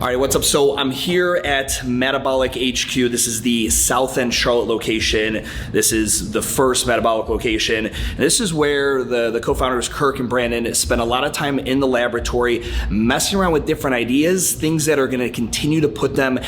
All right, what's up? So I'm here at MADabolic HQ. This is the South End Charlotte location. This is the first MADabolic location. And this is where the co-founders, Kirk and Brandon, spend a lot of time in the laboratory messing around with different ideas, things that are gonna continue to put them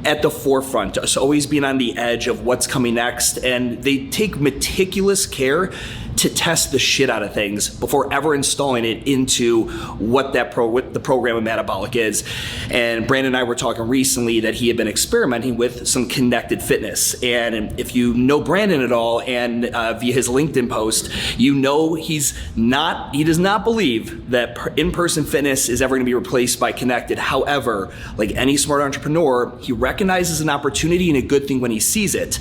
at the forefront, so always being on the edge of what's coming next. And they take meticulous care to test the shit out of things before ever installing it into what the program of MADabolic is. And Brandon and I were talking recently that he had been experimenting with some connected fitness. And if you know Brandon at all, and via his LinkedIn post, you know he does not believe that in-person fitness is ever gonna be replaced by connected. However, like any smart entrepreneur, he recognizes an opportunity and a good thing when he sees it.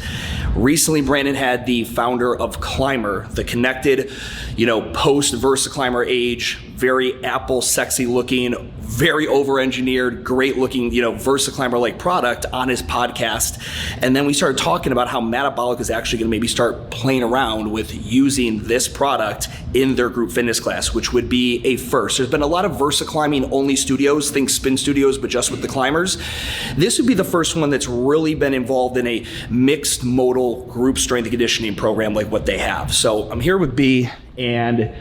Recently, Brandon had the founder of Climber, the connected, post VersaClimber age, very Apple sexy looking, very over-engineered, great looking, VersaClimber-like product on his podcast. And then we started talking about how MADabolic is actually gonna maybe start playing around with using this product in their group fitness class, which would be a first. There's been a lot of VersaClimbing only studios, think spin studios, but just with the climbers. This would be the first one that's really been involved in a mixed modal group strength and conditioning program like what they have. So I'm here with B, and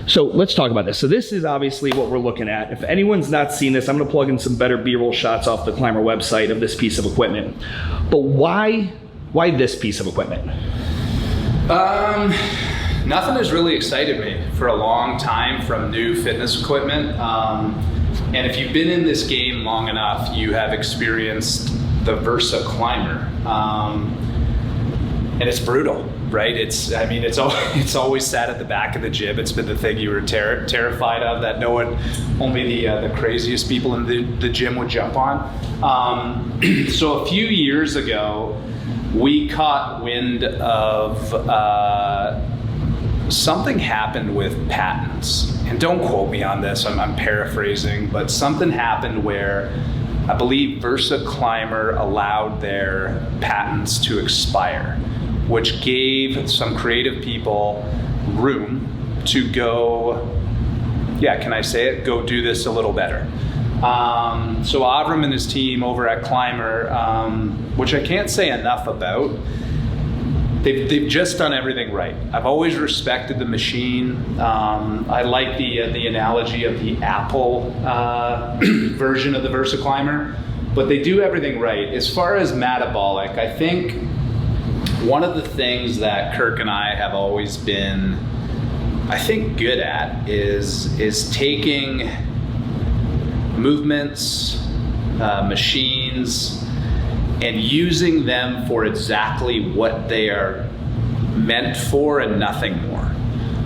so let's talk about this. So this is obviously what we're looking at. If anyone's not seen this, I'm gonna plug in some better B-roll shots off the Climber website of this piece of equipment. But why this piece of equipment? Nothing has really excited me for a long time from new fitness equipment. And if you've been in this game long enough, you have experienced the VersaClimber. And it's brutal, right? It's always sat at the back of the gym. It's been the thing you were terrified of, that only the craziest people in the gym would jump on. So a few years ago, we caught wind of something happened with patents. And don't quote me on this, I'm paraphrasing, but something happened where I believe VersaClimber allowed their patents to expire, which gave some creative people room to go, can I say it? Go do this a little better. So Avram and his team over at Climber, which I can't say enough about, they've just done everything right. I've always respected the machine. I like the analogy of the Apple version of the VersaClimber, but they do everything right. As far as MADabolic, I think one of the things that Kirk and I have always been, good at is taking movements, machines, and using them for exactly what they are meant for and nothing more.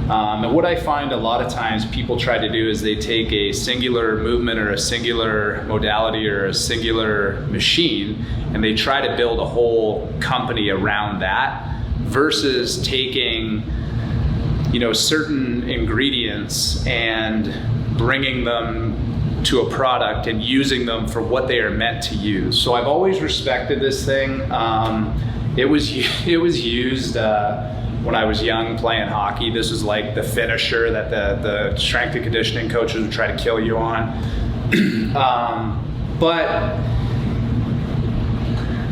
And what I find a lot of times people try to do is they take a singular movement or a singular modality or a singular machine, and they try to build a whole company around that, versus taking, certain ingredients and bringing them to a product and using them for what they are meant to use. So I've always respected this thing. It was used when I was young playing hockey. This was like the finisher that the strength and conditioning coaches would try to kill you on. But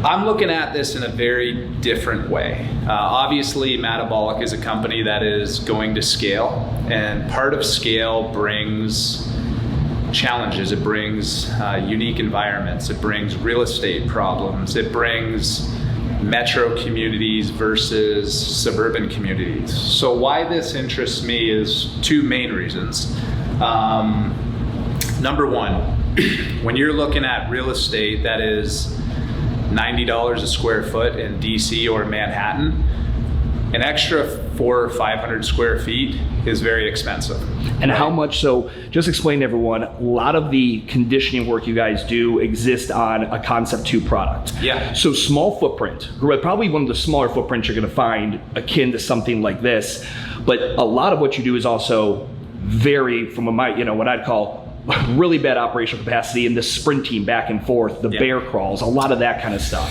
I'm looking at this in a very different way. Obviously, MADabolic is a company that is going to scale, and part of scale brings challenges. It brings unique environments. It brings real estate problems. It brings metro communities versus suburban communities. So why this interests me is two main reasons. Number one, when you're looking at real estate that is $90 a square foot in DC or Manhattan, an extra 400 or 500 square feet is very expensive. And right? How much so? Just explain to everyone, a lot of the conditioning work you guys do exists on a Concept 2 product. Yeah. So small footprint, probably one of the smaller footprints you're gonna find akin to something like this. But a lot of what you do is also very, from what I'd call really bad operational capacity, and the sprinting back and forth, the bear crawls, a lot of that kind of stuff.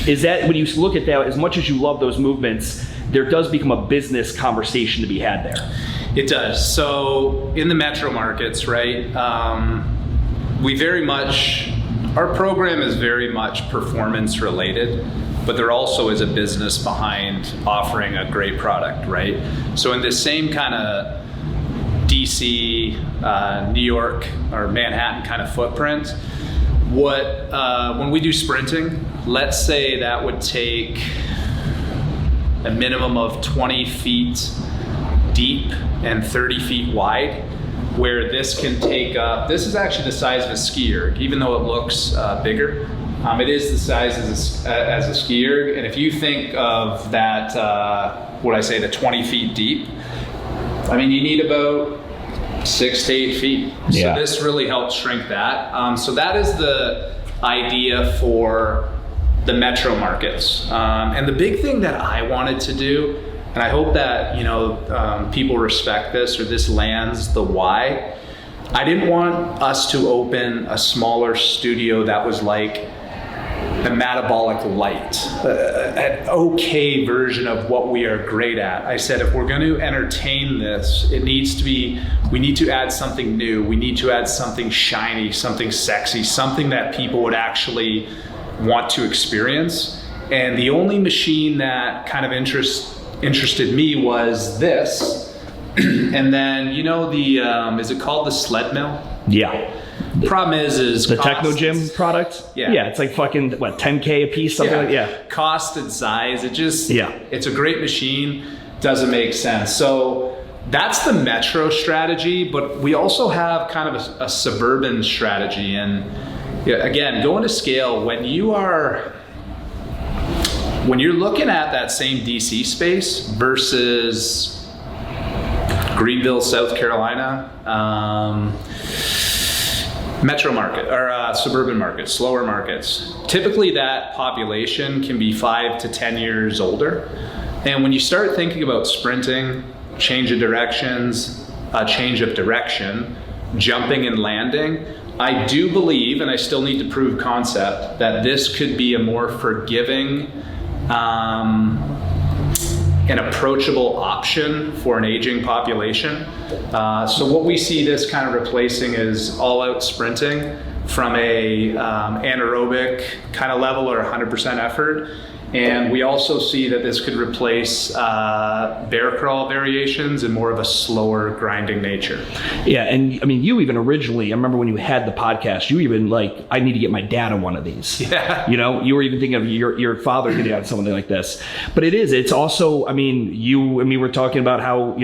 Is that, when you look at that, as much as you love those movements, there does become a business conversation to be had there? It does. So in the metro markets, right, we very much Our program is very much performance related, but there also is a business behind offering a great product, right? So in this same kind of DC, New York, or Manhattan kind of footprint, when we do sprinting, let's say that would take a minimum of 20 feet deep and 30 feet wide, where this can take up, this is actually the size of a skier, even though it looks bigger. It is the size as a skier. And if you think of that, the 20 feet deep, I mean, you need about 6 to 8 feet. Yeah. So this really helps shrink that. So that is the idea for the metro markets. And the big thing that I wanted to do, and I hope that, people respect this, or this lands the why. I didn't want us to open a smaller studio that was like a MADabolic Light, an okay version of what we are great at. I said, if we're going to entertain this, we need to add something new. We need to add something shiny, something sexy, something that people would actually want to experience. And the only machine that kind of interested me was this. And then, is it called the sled mill? Yeah. The problem is the Techno Gym product. Yeah, it's like fucking $10K a piece, something like that. Yeah. Cost and size, it's a great machine. Doesn't make sense. So that's the metro strategy, but we also have kind of a suburban strategy. And again, going to scale, when you're looking at that same DC space versus Greenville, South Carolina, metro market or suburban markets, slower markets, typically that population can be 5 to 10 years older. And when you start thinking about sprinting, change of direction, jumping and landing, I do believe, and I still need to prove concept, that this could be a more forgiving an approachable option for an aging population. So what we see this kind of replacing is all-out sprinting from a anaerobic kind of level or 100% effort. And we also see that this could replace bear crawl variations and more of a slower grinding nature. Yeah, and I mean, you even originally, I remember when you had the podcast, you even I need to get my dad on one of these. Yeah. You were even thinking of your father getting on something like this. But it's also, I mean, you and me were talking about how,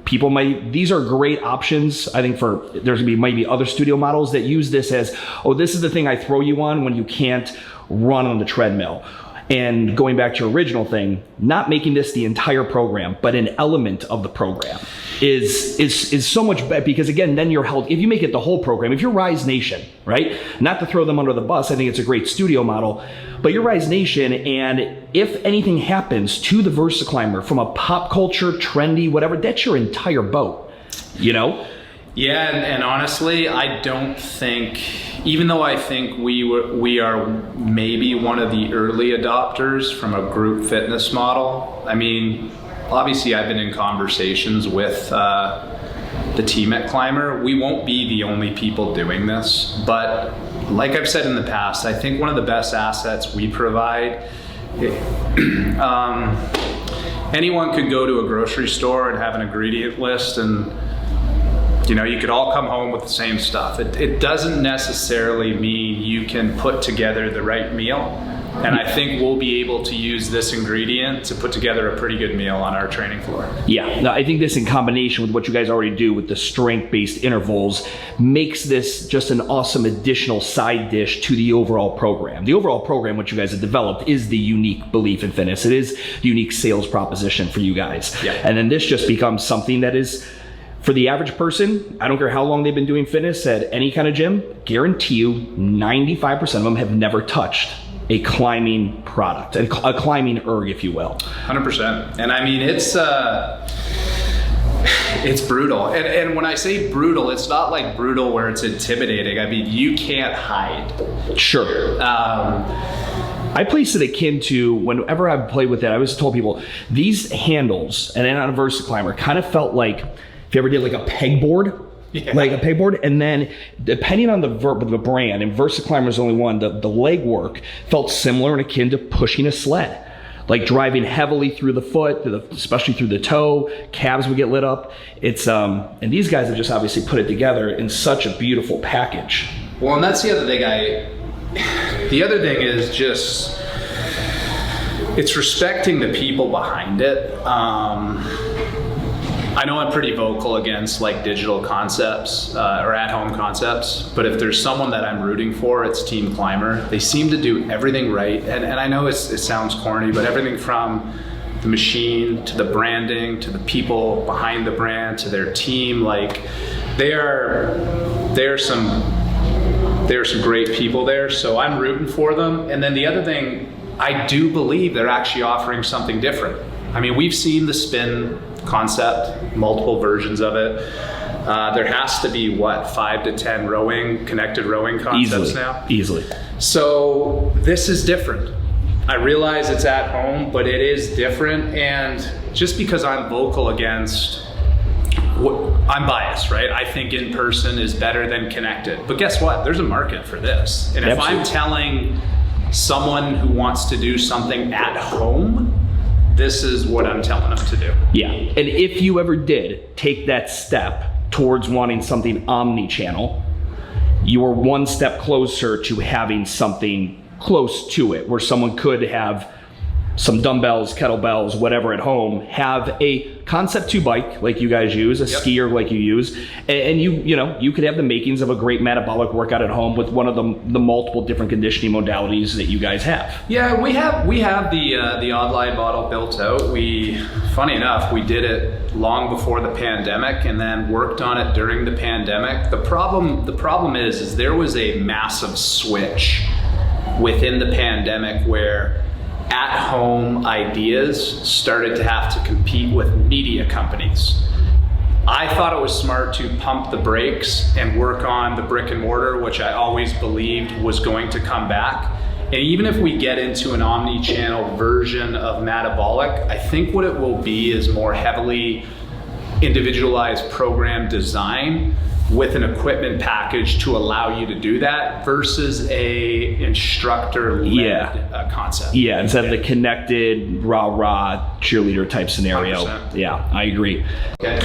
people these are great options. I think there's gonna be maybe other studio models that use this as, this is the thing I throw you on when you can't run on the treadmill. And going back to your original thing, not making this the entire program, but an element of the program is so much better, because again, then you're held, if you make it the whole program, if you're Rise Nation, right? Not to throw them under the bus, I think it's a great studio model, but you're Rise Nation, and if anything happens to the VersaClimber from a pop culture, trendy, whatever, that's your entire boat, Yeah, and honestly, I don't think, even though I think we are maybe one of the early adopters from a group fitness model. I mean, obviously I've been in conversations with the team at Climber. We won't be the only people doing this, but like I've said in the past, I think one of the best assets we provide, anyone could go to a grocery store and have an ingredient list, and you could all come home with the same stuff. It doesn't necessarily mean you can put together the right meal. And I think we'll be able to use this ingredient to put together a pretty good meal on our training floor. Yeah, no, I think this in combination with what you guys already do with the strength-based intervals makes this just an awesome additional side dish to the overall program. The overall program, which you guys have developed, is the unique belief in fitness. It is the unique sales proposition for you guys. Yeah. And then this just becomes something that is, for the average person, I don't care how long they've been doing fitness at any kind of gym, guarantee you 95% of them have never touched a climbing product, a climbing erg, if you will. 100%. And I mean, it's brutal. And when I say brutal, it's not like brutal where it's intimidating. I mean, you can't hide. Sure. I place it akin to, whenever I've played with it, I always told people, these handles, and then on a VersaClimber, kind of felt like, if you ever did like a pegboard, like a pegboard. And then depending on the brand, and VersaClimber is only one, the leg work felt similar and akin to pushing a sled. Like driving heavily through the foot, especially through the toe, calves would get lit up. It's and these guys have just obviously put it together in such a beautiful package. Well, and that's the other thing the other thing is just, it's respecting the people behind it. I know I'm pretty vocal against like digital concepts or at-home concepts, but if there's someone that I'm rooting for, it's Team Climber. They seem to do everything right, and I know it sounds corny, but everything from the machine to the branding to the people behind the brand to their team, like they are some great people there. So I'm rooting for them. And then the other thing, I do believe they're actually offering something different. I mean, we've seen the spin concept, multiple versions of it. There has to be 5 to 10 connected rowing concepts now? Easily. So this is different. I realize it's at home, but it is different. And just because I'm vocal against, I'm biased, right? I think in person is better than connected. But guess what? There's a market for this. And if I'm telling someone who wants to do something at home, this is what I'm telling them to do. Yeah, and if you ever did take that step towards wanting something omni-channel, you are one step closer to having something close to it, where someone could have some dumbbells, kettlebells, whatever at home, have a Concept 2 bike like you guys use, a skier like you use, and you could have the makings of a great metabolic workout at home with one of the multiple different conditioning modalities that you guys have. Yeah, we have the online model built out. Funny enough, we did it long before the pandemic and then worked on it during the pandemic. The problem is there was a massive switch within the pandemic where at-home ideas started to have to compete with media companies. I thought it was smart to pump the brakes and work on the brick and mortar, which I always believed was going to come back. And even if we get into an omni-channel version of MADabolic, I think what it will be is more heavily individualized program design with an equipment package to allow you to do that versus a instructor-led concept. Yeah, instead of the connected rah-rah cheerleader type scenario. 100%. Yeah, I agree. Okay.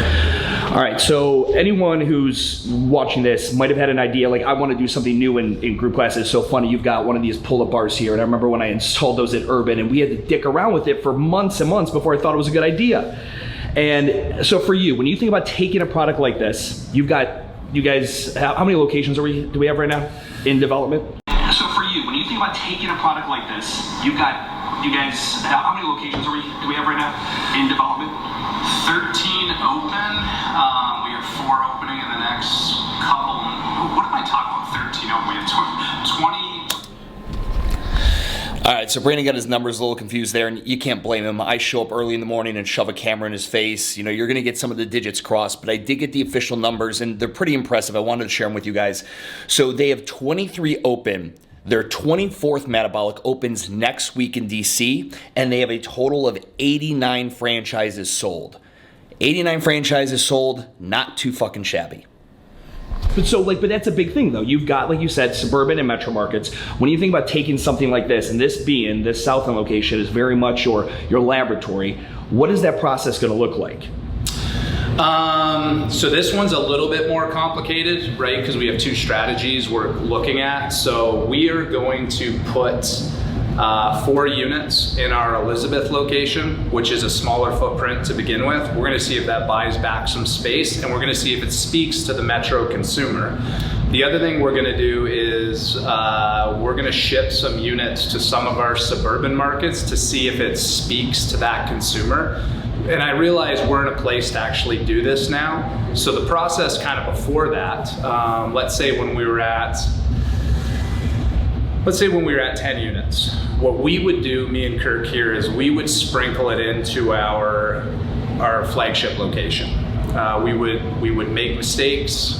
All right, so anyone who's watching this might have had an idea, like I want to do something new in group classes. It's so funny, you've got one of these pull-up bars here, and I remember when I installed those at Urban, and we had to dick around with it for months and months before I thought it was a good idea. And so for you, when you think about taking a product like this, you guys, how many locations do we have right now in development? So for you, when you think about taking a product like this, you guys, how many locations do we have right now in development? 13 open. We have 4 opening in the next couple. What am I talking about? 13 open. We have 20. All right, so Brandon got his numbers a little confused there, and you can't blame him. I show up early in the morning and shove a camera in his face. You know, you're going to get some of the digits crossed, but I did get the official numbers, and they're pretty impressive. I wanted to share them with you guys. So they have 23 open. Their 24th MADabolic opens next week in DC, and they have a total of 89 franchises sold. 89 franchises sold, not too fucking shabby. But that's a big thing though. You've got, like you said, suburban and metro markets. When you think about taking something like this, and this South End location is very much your laboratory, what is that process going to look like? So this one's a little bit more complicated, right? Because we have 2 strategies we're looking at. So we are going to put 4 units in our Elizabeth location, which is a smaller footprint to begin with. We're going to see if that buys back some space, and we're going to see if it speaks to the metro consumer. The other thing we're going to do is we're going to ship some units to some of our suburban markets to see if it speaks to that consumer. And I realize we're in a place to actually do this now. So the process kind of before that, let's say when we were at 10 units, what we would do, me and Kirk here, is we would sprinkle it into our flagship location. We would make mistakes,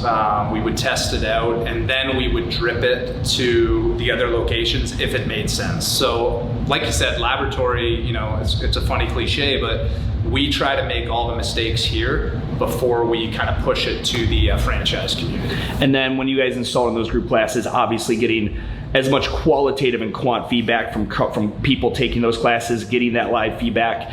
we would test it out, and then we would drip it to the other locations if it made sense. So like you said, laboratory, it's a funny cliche, but we try to make all the mistakes here before we kind of push it to the franchise community. And then when you guys install in those group classes, obviously getting as much qualitative and quant feedback from people taking those classes, getting that live feedback.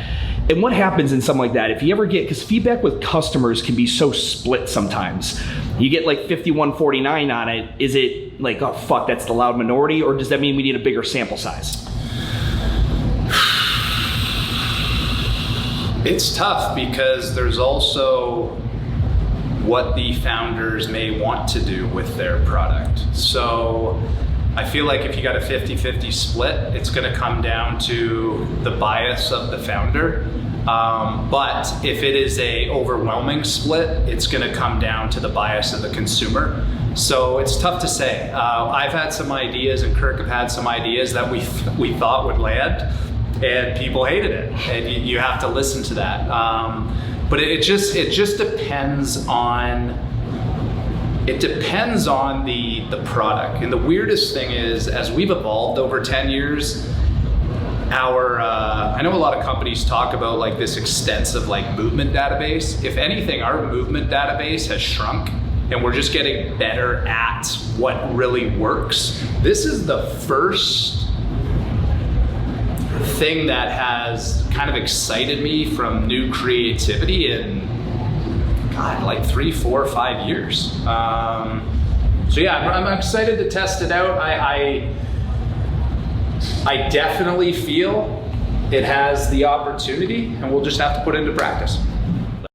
And what happens in something like that, if you ever get, because feedback with customers can be so split sometimes. You get like 51-49 on it, is it like, oh fuck, that's the loud minority, or does that mean we need a bigger sample size? It's tough because there's also what the founders may want to do with their product. So I feel like if you got a 50-50 split, it's going to come down to the bias of the founder. But if it is a overwhelming split, it's going to come down to the bias of the consumer. So it's tough to say. I've had some ideas, and Kirk have had some ideas that we thought would land, and people hated it. And you have to listen to that. But it just depends on. It depends on the product. And the weirdest thing is, as we've evolved over 10 years, I know a lot of companies talk about like this extensive like movement database. If anything, our movement database has shrunk, and we're just getting better at what really works. This is the first thing that has kind of excited me from new creativity in God, like 3, 4, 5 years. So yeah, I'm excited to test it out. I definitely feel it has the opportunity, and we'll just have to put it into practice.